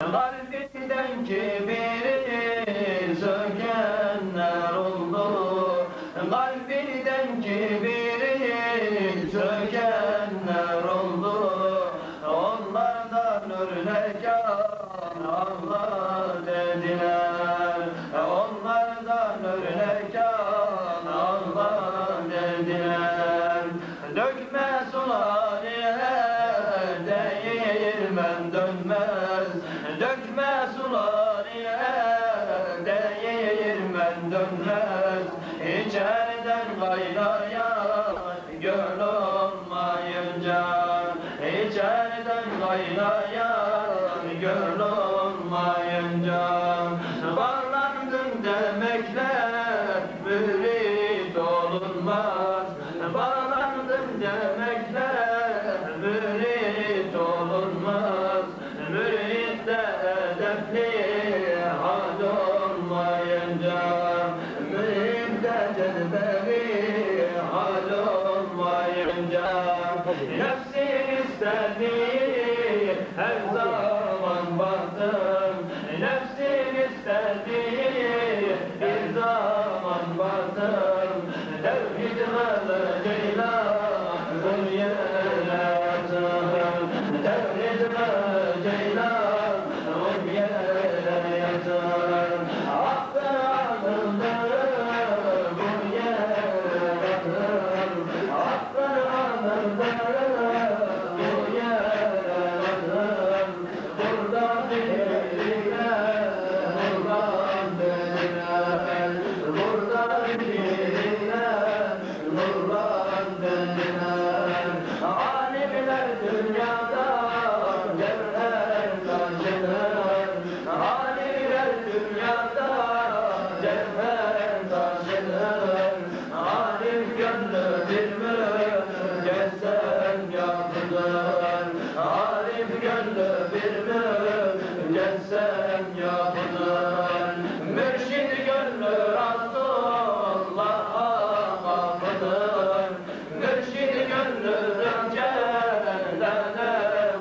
Kalbinden kibiri sökenler oldu. Kalbinden kibiri sökenler oldu. Onlardan örnek Allah dediler. Onlardan örnek Allah dediler. Dökme sular değirmen dönmez. Dökme sular değirmen dönmez. İçeriden kaynayan göl olmayınca, İçeriden kaynayan göl olmayınca, bağlandım demekle mürit olunmaz. Bağlandım demekle mürit olunmaz. Mürit de edepli hal olmayınca, mürit de cezbeli hal olmayınca, nefsin istediği her zaman baktım. Nefsin istediği bir zaman baktım. Tevhid kılıcıyla bu yere yatım. Tevhid kılıcıyla bu yere yatım. Hakkı anıldı bu yere yatım. Hakkı anıldı bu yere yatım. Burada birine nurlan dediler. Burada birine nurlan dediler. Alimler dünyada cevher taşıdır. Alimler dünyada cevher taşıdır. Alim gönlü bir mücessem yapıdır. Alim gönlü bir mücessem yapıdır. Mürşid gönlü Resulullah'a kapıdır. Mürşid gönlü cennet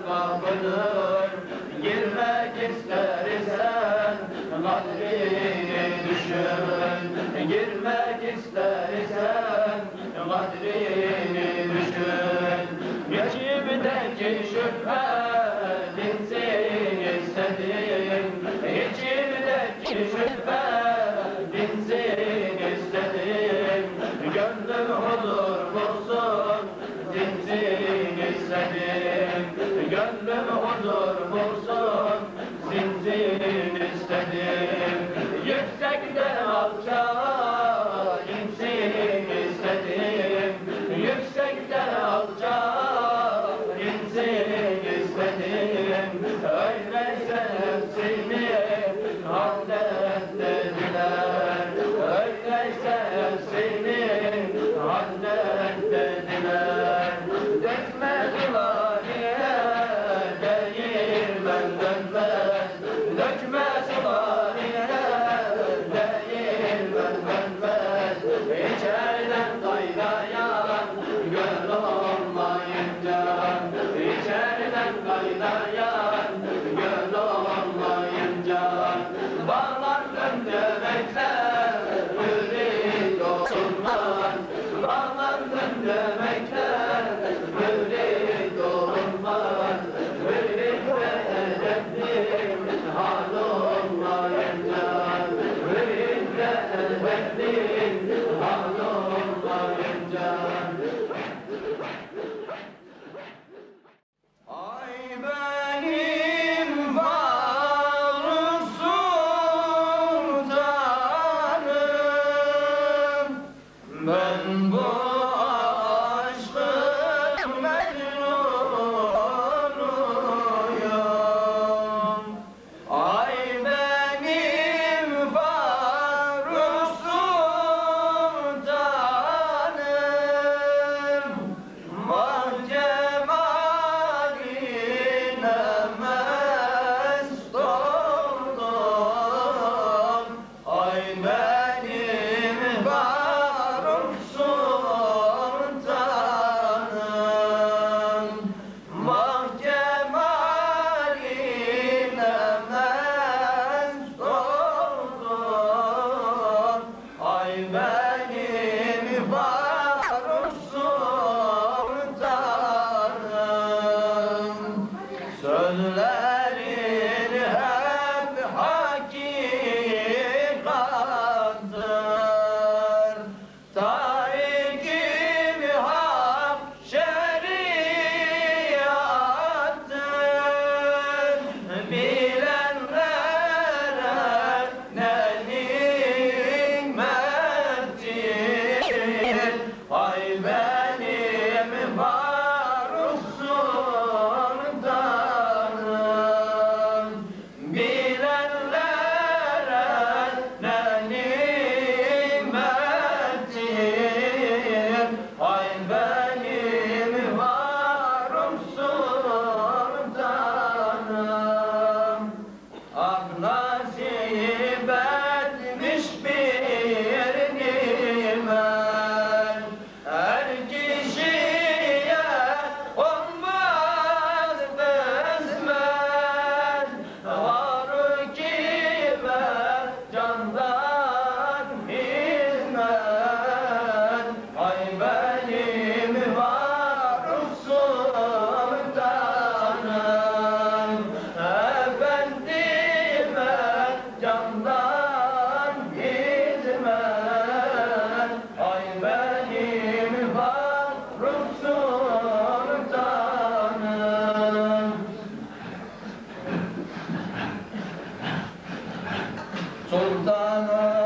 kapıdır. Girmek istersen kadrini düşün. Girmek istersen kadrini düşün. İçimdeki şüphe dinsin istedim. İçimdeki şüphe dinsin istedim. Gönlüm huzur bulsun dinsin istedim. Gönlüm huzur bulsun dinsin istedim. Yüksekten alçağa insin istedim. Yüksekten alçağa insin istedim. Öyleyse nefsini hallet dediler. Öyleyse nefsini hallet dediler. Dökme sularıya değirmen dönmez. Dökme sularıya değirmen dönmez. İçeriden kaynayan göl olmayınca, İçeriden kaynayan göl olmayınca, bağlandım demekle mürit olunmaz. Bağlandım demekle mürit olunmaz. Mürit ve edepli hal olmaz. Sultanım